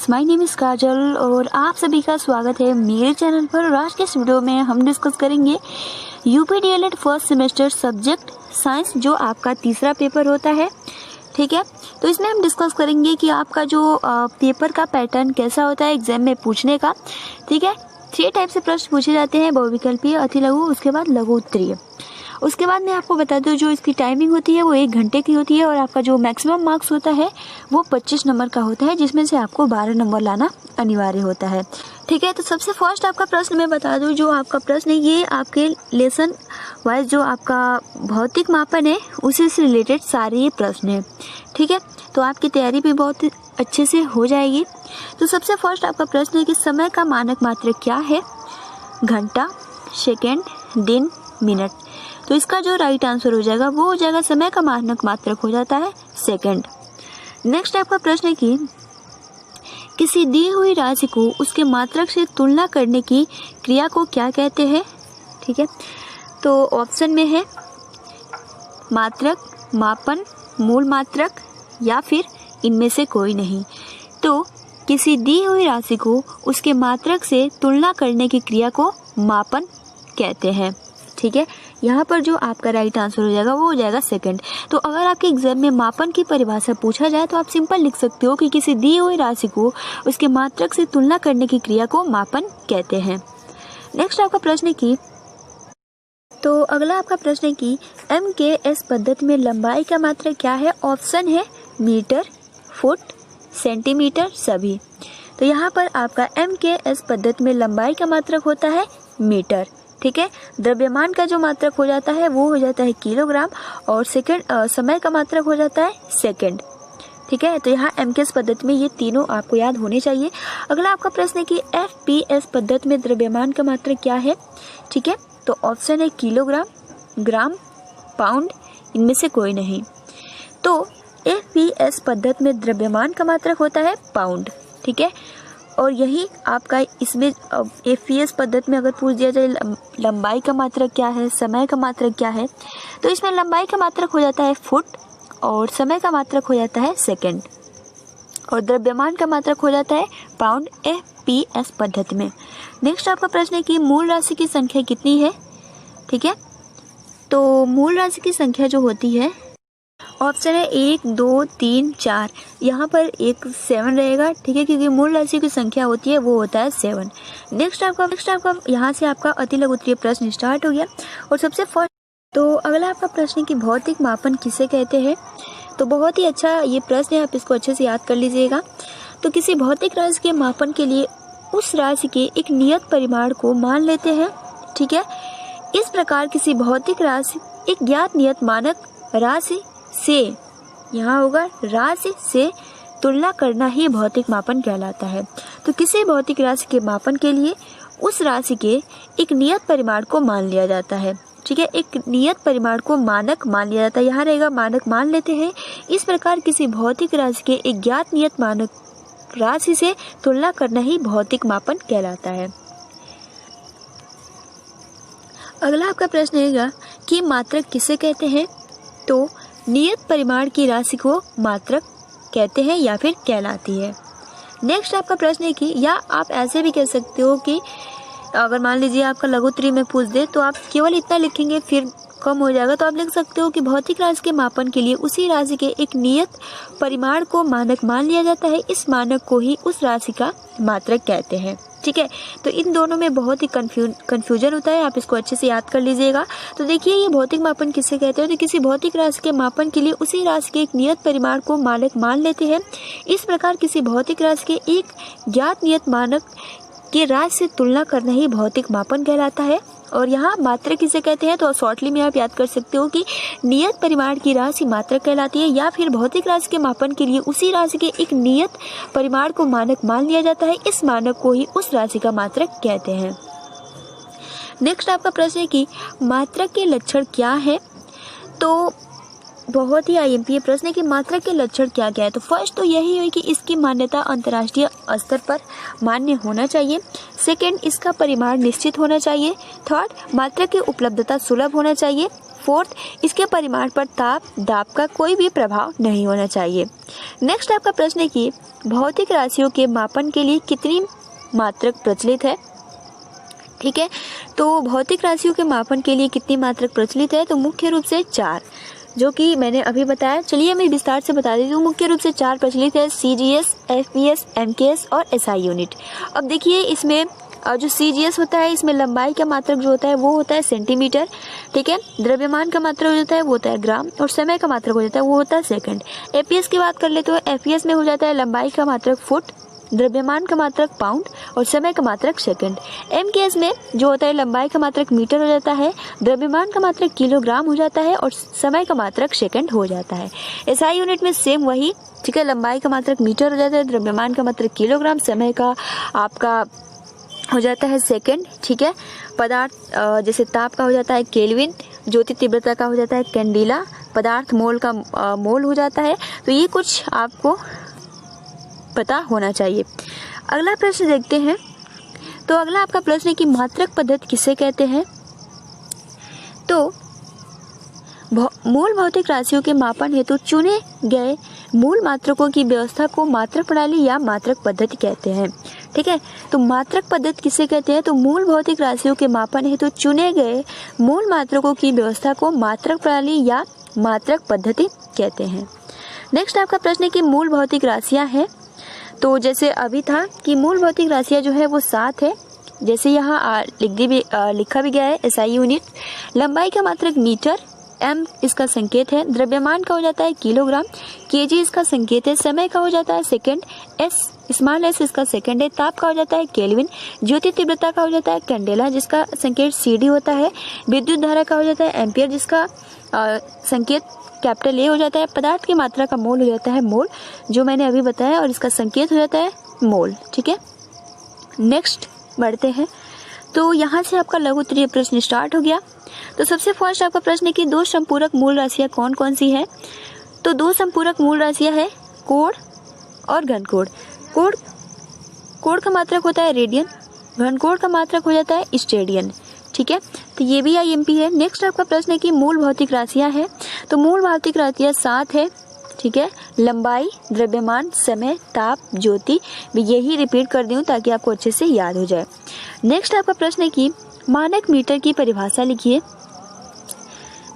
Friends, my name is काजल और आप सभी का स्वागत है मेरे चैनल पर। और आज के इस वीडियो में हम डिस्कस करेंगे UP DElEd first semester subject science, जो आपका तीसरा पेपर होता है। ठीक है, तो इसमें हम डिस्कस करेंगे कि आपका जो पेपर का पैटर्न कैसा होता है एग्जाम में पूछने का। ठीक है, 3 टाइप से प्रश्न पूछे जाते हैं, बहुविकल्पीय, अति लघु, उसके बाद लघु उत्तरीय। उसके बाद मैं आपको बता दूं जो इसकी टाइमिंग होती है वो 1 घंटे की होती है और आपका जो मैक्सिमम मार्क्स होता है वो 25 नंबर का होता है, जिसमें से आपको 12 नंबर लाना अनिवार्य होता है। ठीक है, तो सबसे फर्स्ट आपका प्रश्न मैं बता दूं, जो आपका प्रश्न है ये आपके लेसन वाइज जो आपका भौतिक मापन है उसी से रिलेटेड सारे ये प्रश्न है। ठीक है, तो आपकी तैयारी भी बहुत अच्छे से हो जाएगी। तो सबसे फर्स्ट आपका प्रश्न है कि समय का मानक मात्रक क्या है? घंटा, सेकेंड, दिन, मिनट। तो इसका जो राइट आंसर हो जाएगा वो हो जाएगा समय का मानक मात्रक हो जाता है सेकंड। नेक्स्ट आपका प्रश्न है कि किसी दी हुई राशि को उसके मात्रक से तुलना करने की क्रिया को क्या कहते हैं? ठीक है, तो ऑप्शन में है मात्रक, मापन, मूल मात्रक या फिर इनमें से कोई नहीं। तो किसी दी हुई राशि को उसके मात्रक से तुलना करने की क्रिया को मापन कहते हैं। ठीक है, यहाँ पर जो आपका राइट आंसर हो जाएगा वो हो जाएगा सेकंड। तो अगर आपके एग्जाम में मापन की परिभाषा पूछा जाए तो आप सिंपल लिख सकते हो कि किसी दी हुई राशि को उसके मात्रक से तुलना करने की क्रिया को मापन कहते हैं। नेक्स्ट आपका प्रश्न है कि तो अगला आपका प्रश्न है कि MKS पद्धति में लंबाई का मात्रक क्या है? ऑप्शन है मीटर, फुट, सेंटीमीटर, सभी। तो यहाँ पर आपका MKS पद्धति में लंबाई का मात्रक होता है मीटर। ठीक है, द्रव्यमान का जो मात्रक हो जाता है वो हो जाता है किलोग्राम और समय का मात्रक हो जाता है सेकंड। ठीक है, तो यहाँ MKS पद्धति में ये तीनों आपको याद होने चाहिए। अगला आपका प्रश्न है कि FPS पद्धति में द्रव्यमान का मात्रक क्या है? ठीक है, तो ऑप्शन है किलोग्राम, ग्राम, पाउंड, इनमें से कोई नहीं। तो FPS पद्धति में द्रव्यमान का मात्रक होता है पाउंड। ठीक है, और यही आपका इसमें FPS पद्धति में अगर पूछ दिया जाए लंबाई का मात्रक क्या है, समय का मात्रक क्या है, तो इसमें लंबाई का मात्रक हो जाता है फुट और समय का मात्रक हो जाता है सेकंड और द्रव्यमान का मात्रक हो जाता है पाउंड FPS पद्धति में। नेक्स्ट आपका प्रश्न है कि मूल राशि की संख्या कितनी है? ठीक है, तो मूल राशि की संख्या जो होती है ऑप्शन है 1, 2, 3, 4। यहाँ पर एक 7 रहेगा। ठीक है, क्योंकि मूल राशि की संख्या होती है वो होता है 7। नेक्स्ट आपका यहाँ से आपका अति लघु उत्तरीय प्रश्न स्टार्ट हो गया। और सबसे फर्स्ट तो अगला आपका प्रश्न है कि भौतिक मापन किसे कहते हैं? तो बहुत ही अच्छा ये प्रश्न है, आप इसको अच्छे से याद कर लीजिएगा। तो किसी भौतिक राशि के मापन के लिए उस राशि के एक नियत परिमाण को मान लेते हैं। ठीक है, इस प्रकार किसी भौतिक राशि एक ज्ञात नियत मानक राशि से, यहाँ होगा राशि से तुलना करना ही भौतिक मापन कहलाता है। तो किसी भौतिक राशि के मापन के लिए उस राशि के एक नियत परिमाण को मान लिया जाता है। ठीक है, एक नियत परिमाण को मानक मान लिया जाता है, यहाँ रहेगा मानक मान लेते हैं। इस प्रकार किसी भौतिक राशि के एक ज्ञात नियत मानक राशि से तुलना करना ही भौतिक मापन कहलाता है। अगला आपका प्रश्न रहेगा कि मात्रक किसे कहते हैं? तो नियत परिमाण की राशि को मात्रक कहते हैं या फिर कहलाती है। नेक्स्ट आपका प्रश्न है कि या आप ऐसे भी कह सकते हो कि अगर मान लीजिए आपका लघु उत्तरीय में पूछ दे तो आप केवल इतना लिखेंगे फिर कम हो जाएगा, तो आप लिख सकते हो कि भौतिक राशि के मापन के लिए उसी राशि के एक नियत परिमाण को मानक मान लिया जाता है। इस मानक को ही उस राशि का मात्रक कहते हैं। ठीक है, तो इन दोनों में बहुत ही कंफ्यूजन होता है, आप इसको अच्छे से याद कर लीजिएगा। तो देखिए ये भौतिक मापन किसे कहते हैं? तो किसी भौतिक राशि के मापन के लिए उसी राशि के एक नियत परिमाण को मानक मान लेते हैं। इस प्रकार किसी भौतिक राशि के एक ज्ञात नियत मानक के राशि से तुलना करना ही भौतिक मापन कहलाता है। और यहाँ मात्रक किसे कहते हैं? तो शॉर्टली में आप याद कर सकते हो कि नियत परिमाण की राशि मात्रक कहलाती है, या फिर भौतिक राशि के मापन के लिए उसी राशि के एक नियत परिमाण को मानक मान लिया जाता है। इस मानक को ही उस राशि का मात्रक कहते हैं। नेक्स्ट आपका प्रश्न है कि मात्रक के लक्षण क्या है? तो बहुत ही IMP प्रश्न है कि मात्रक के लक्षण क्या क्या है। तो फर्स्ट तो यही है कि इसकी मान्यता अंतर्राष्ट्रीय स्तर पर मान्य होना चाहिए। सेकंड, इसका परिमाण निश्चित होना चाहिए। थर्ड, मात्रक की उपलब्धता सुलभ होना चाहिए। फोर्थ, इसके परिमाण पर ताप दाब का कोई भी प्रभाव नहीं होना चाहिए। नेक्स्ट आपका प्रश्न है कि भौतिक राशियों के मापन के लिए कितनी मात्रक प्रचलित है। ठीक है, तो भौतिक राशियों के मापन के लिए कितनी मात्रक प्रचलित है, तो मुख्य रूप से 4, जो कि मैंने अभी बताया। चलिए मैं विस्तार से बता देती हूँ। मुख्य रूप से 4 प्रचलित है, CGS, FPS, MKS और SI यूनिट। अब देखिए इसमें जो CGS होता है, इसमें लंबाई का मात्रक जो होता है वो होता है सेंटीमीटर। ठीक है, द्रव्यमान का मात्रक जो होता है वो होता है ग्राम, और समय का मात्रक हो जाता है वो होता है सेकंड। FPS की बात कर ले तो FPS में हो जाता है लंबाई का मात्रक फुट, द्रव्यमान का मात्रक पाउंड और समय का मात्रक सेकंड। MKS में जो होता है लंबाई का मात्रक मीटर हो जाता है, द्रव्यमान का मात्रक किलोग्राम हो जाता है और समय का मात्रक सेकंड हो जाता है। SI यूनिट में सेम वही, ठीक है, लंबाई का मात्रक मीटर हो जाता है, द्रव्यमान का मात्रक किलोग्राम, समय का आपका हो जाता है सेकंड। ठीक है, पदार्थ जैसे ताप का हो जाता है केल्विन, ज्योति तीव्रता का हो जाता है कैंडिला, पदार्थ मोल का मोल हो जाता है। तो ये कुछ आपको पता होना चाहिए। अगला प्रश्न देखते हैं। तो अगला आपका प्रश्न है कि मात्रक पद्धति किसे कहते हैं। तो मूल भौतिक राशियों के मापन हेतु चुने गए मूल मात्रकों की व्यवस्था को मात्रक प्रणाली या मात्रक पद्धति कहते हैं। ठीक है, तो मात्रक पद्धति किसे कहते हैं, तो मूल भौतिक राशियों के मापन हेतु चुने गए मूल मात्रकों की व्यवस्था को मात्रक प्रणाली या मात्रक पद्धति कहते हैं। नेक्स्ट आपका प्रश्न है कि मूल भौतिक राशियां हैं। तो जैसे अभी था कि मूल भौतिक राशियां जो है वो 7 है, जैसे यहाँ लिखा भी गया है। SI यूनिट, लंबाई का मात्रक मीटर, M इसका संकेत है, द्रव्यमान का हो जाता है किलोग्राम, kg इसका संकेत है, समय का हो जाता है सेकंड, स्मॉल s इसका सेकंड है, ताप का हो जाता है केल्विन, ज्योति तीव्रता का हो जाता है कैंडेला जिसका संकेत CD होता है, विद्युत धारा का हो जाता है एम्पियर जिसका संकेत कैपिटल A हो जाता है, पदार्थ की मात्रा का मोल हो जाता है मोल, जो मैंने अभी बताया, और इसका संकेत हो जाता है मोल। ठीक है, नेक्स्ट बढ़ते हैं। तो यहाँ से आपका लघु उत्तरीय प्रश्न स्टार्ट हो गया। तो सबसे फर्स्ट आपका प्रश्न है कि 2 संपूरक मूल राशियाँ कौन कौन सी है। तो 2 संपूरक मूल राशियाँ है कोण और घनकोण। कोण का मात्रक होता है रेडियन, घनकोण का मात्रक हो जाता है स्टेडियन। ठीक है, तो ये भी IMP है। नेक्स्ट आपका प्रश्न है कि मूल भौतिक राशियाँ हैं। तो मूल भौतिक राशियाँ 7 है। ठीक है, लंबाई, द्रव्यमान, समय, ताप, ज्योति, यही रिपीट कर दी हूँ ताकि आपको अच्छे से याद हो जाए। नेक्स्ट आपका प्रश्न है कि मानक मीटर की परिभाषा लिखिए।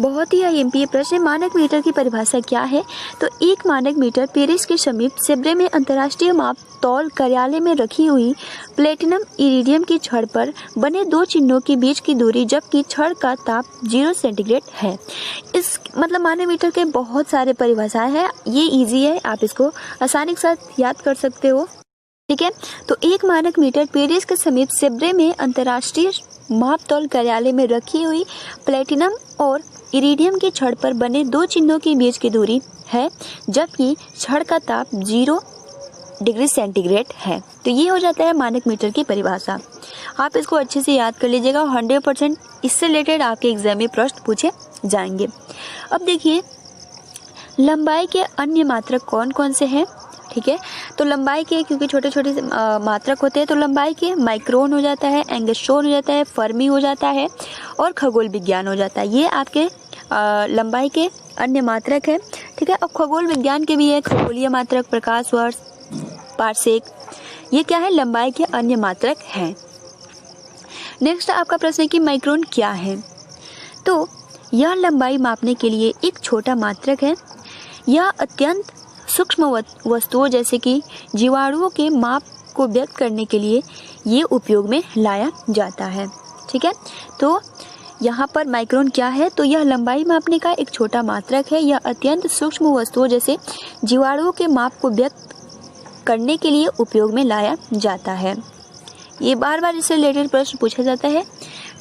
बहुत ही IMP प्रश्न है। मानक मीटर की परिभाषा क्या है, तो एक मानक मीटर पेरिस के समीप सेब्रे में अंतर्राष्ट्रीय माप तौल कार्यालय में रखी हुई प्लेटिनम इरिडियम की छड़ पर बने 2 चिन्हों के बीच की दूरी जबकि छड़ का ताप 0 सेंटीग्रेड है। इस मतलब मानक मीटर के बहुत सारे परिभाषाएं हैं, ये इजी है, आप इसको आसानी के साथ याद कर सकते हो। ठीक है, तो एक मानक मीटर पेरिस के समीप सेब्रे में अंतर्राष्ट्रीय माप तौल कार्यालय में रखी हुई प्लेटिनम और इरिडियम की छड़ पर बने 2 चिन्हों के बीच की दूरी है जबकि छड़ का ताप 0 डिग्री सेंटीग्रेड है। तो ये हो जाता है मानक मीटर की परिभाषा। आप इसको अच्छे से याद कर लीजिएगा, 100% इससे रिलेटेड आपके एग्जाम में प्रश्न पूछे जाएंगे। अब देखिए लंबाई के अन्य मात्रक कौन कौन से हैं। ठीक है, तो लंबाई के क्योंकि छोटे छोटे मात्रक होते हैं तो लंबाई के माइक्रोन हो जाता है, एंगस्ट्रोम हो जाता है, फर्मी हो जाता है और खगोल विज्ञान हो जाता है। ये आपके लंबाई के अन्य मात्रक है। ठीक है, अब खगोल विज्ञान के भी है, खगोलीय मात्रक, प्रकाश वर्ष, पारसेक, ये क्या है, लंबाई के अन्य मात्रक हैं। नेक्स्ट आपका प्रश्न है कि माइक्रोन क्या है। तो यह लंबाई मापने के लिए एक छोटा मात्रक है। यह अत्यंत सूक्ष्म वस्तुओं जैसे कि जीवाणुओं के माप को व्यक्त करने के लिए ये उपयोग में लाया जाता है। ठीक है, तो यहाँ पर माइक्रोन क्या है, तो यह लंबाई मापने का एक छोटा मात्रक है। यह अत्यंत सूक्ष्म वस्तुओं जैसे जीवाणुओं के माप को व्यक्त करने के लिए उपयोग में लाया जाता है। ये बार बार इससे रिलेटेड प्रश्न पूछा जाता है।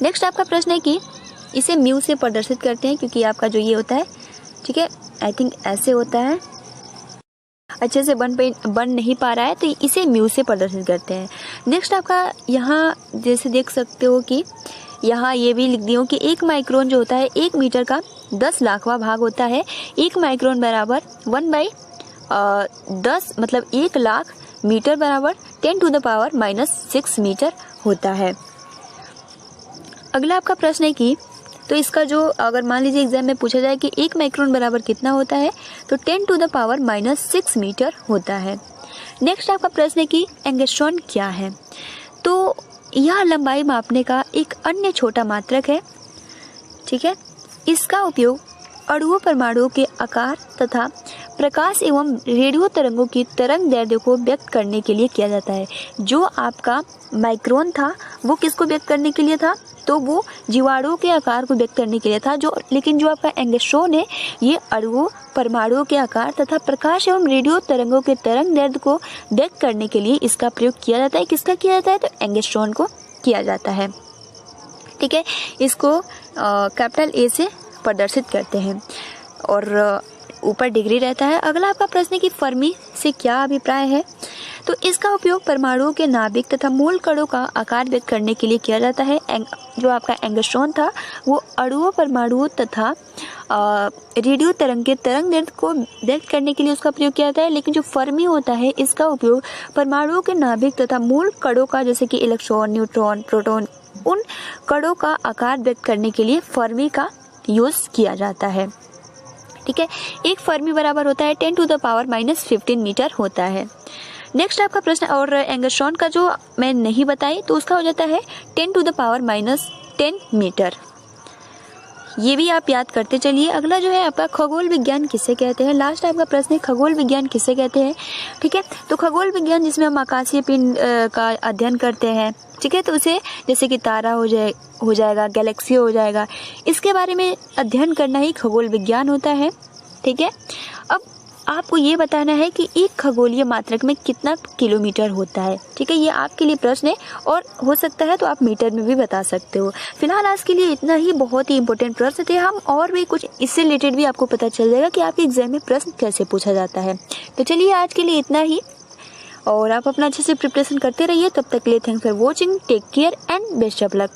नेक्स्ट आपका प्रश्न है कि इसे म्यू से प्रदर्शित करते हैं क्योंकि आपका जो ये होता है, ठीक है, आई थिंक ऐसे होता है, अच्छे से बन नहीं पा रहा है, तो इसे म्यू से प्रदर्शित करते हैं। नेक्स्ट आपका यहाँ जैसे देख सकते हो कि यहाँ ये भी लिख दिया कि 1 माइक्रोन जो होता है 1 मीटर का 10 लाखवां भाग होता है। 1 माइक्रोन बराबर 1/10 मतलब 1 लाख मीटर बराबर 10⁻⁻⁻6 मीटर होता है। अगला आपका प्रश्न है कि तो इसका जो अगर मान लीजिए एग्जाम में पूछा जाए कि 1 माइक्रोन बराबर कितना होता है, तो 10⁻⁻6 मीटर होता है। नेक्स्ट आपका प्रश्न है कि एंगस्ट्रॉन क्या है। तो यह लंबाई मापने का एक अन्य छोटा मात्रक है, ठीक है। इसका उपयोग अणुओं परमाणुओं के आकार तथा प्रकाश एवं रेडियो तरंगों की तरंग दैर्ध्य को व्यक्त करने के लिए किया जाता है। जो आपका माइक्रोन था वो किसको व्यक्त करने के लिए था, तो वो जीवाणुओं के आकार को व्यक्त करने के लिए था। लेकिन जो आपका एंगस्ट्रॉन है ये अणुओं परमाणुओं के आकार तथा प्रकाश एवं रेडियो तरंगों के तरंग दैर्ध्य को व्यक्त करने के लिए इसका प्रयोग किया जाता है। किसका किया जाता है, तो एंगस्ट्रॉन को किया जाता है, ठीक है। इसको कैपिटल ए से प्रदर्शित करते हैं और ऊपर डिग्री रहता है। अगला आपका प्रश्न है कि फर्मी से क्या अभिप्राय है। तो इसका उपयोग परमाणुओं के नाभिक तथा मूल कणों का आकार व्यक्त करने के लिए किया जाता है। जो आपका एंगस्ट्रॉन था वो अणुओं परमाणुओं तथा रेडियो तरंग के तरंग दैर्ध्य को व्यक्त करने के लिए उसका प्रयोग किया जाता है। लेकिन जो फर्मी होता है इसका उपयोग परमाणुओं के नाभिक तथा मूल कणों का, जैसे कि इलेक्ट्रॉन, न्यूट्रॉन, प्रोटॉन, उन कणों का आकार व्यक्त करने के लिए फर्मी का यूज किया जाता है, ठीक है। एक फर्मी बराबर होता है 10⁻⁻15 मीटर होता है। नेक्स्ट आपका प्रश्न, और एंगस्ट्रॉन का जो मैं नहीं बताई तो उसका हो जाता है 10⁻⁻10 मीटर। ये भी आप याद करते चलिए। अगला जो है आपका खगोल विज्ञान किसे कहते हैं। लास्ट आपका प्रश्न है खगोल विज्ञान किसे कहते हैं, ठीक है। तो खगोल विज्ञान जिसमें हम आकाशीय पिंड का अध्ययन करते हैं, ठीक है, तो उसे जैसे कि तारा हो जाएगा, गैलेक्सी हो जाएगा, इसके बारे में अध्ययन करना ही खगोल विज्ञान होता है, ठीक है। अब आपको ये बताना है कि एक खगोलीय मात्रक में कितना किलोमीटर होता है, ठीक है। ये आपके लिए प्रश्न है और हो सकता है तो आप मीटर में भी बता सकते हो। फिलहाल आज के लिए इतना ही। बहुत ही इंपॉर्टेंट प्रश्न थे हम, और भी कुछ इससे रिलेटेड भी आपको पता चल जाएगा कि आपके एग्जाम में प्रश्न कैसे पूछा जाता है। तो चलिए आज के लिए इतना ही, और आप अपना अच्छे से प्रिपरेशन करते रहिए। तब तक के लिए thanks for watching, take care and best of luck.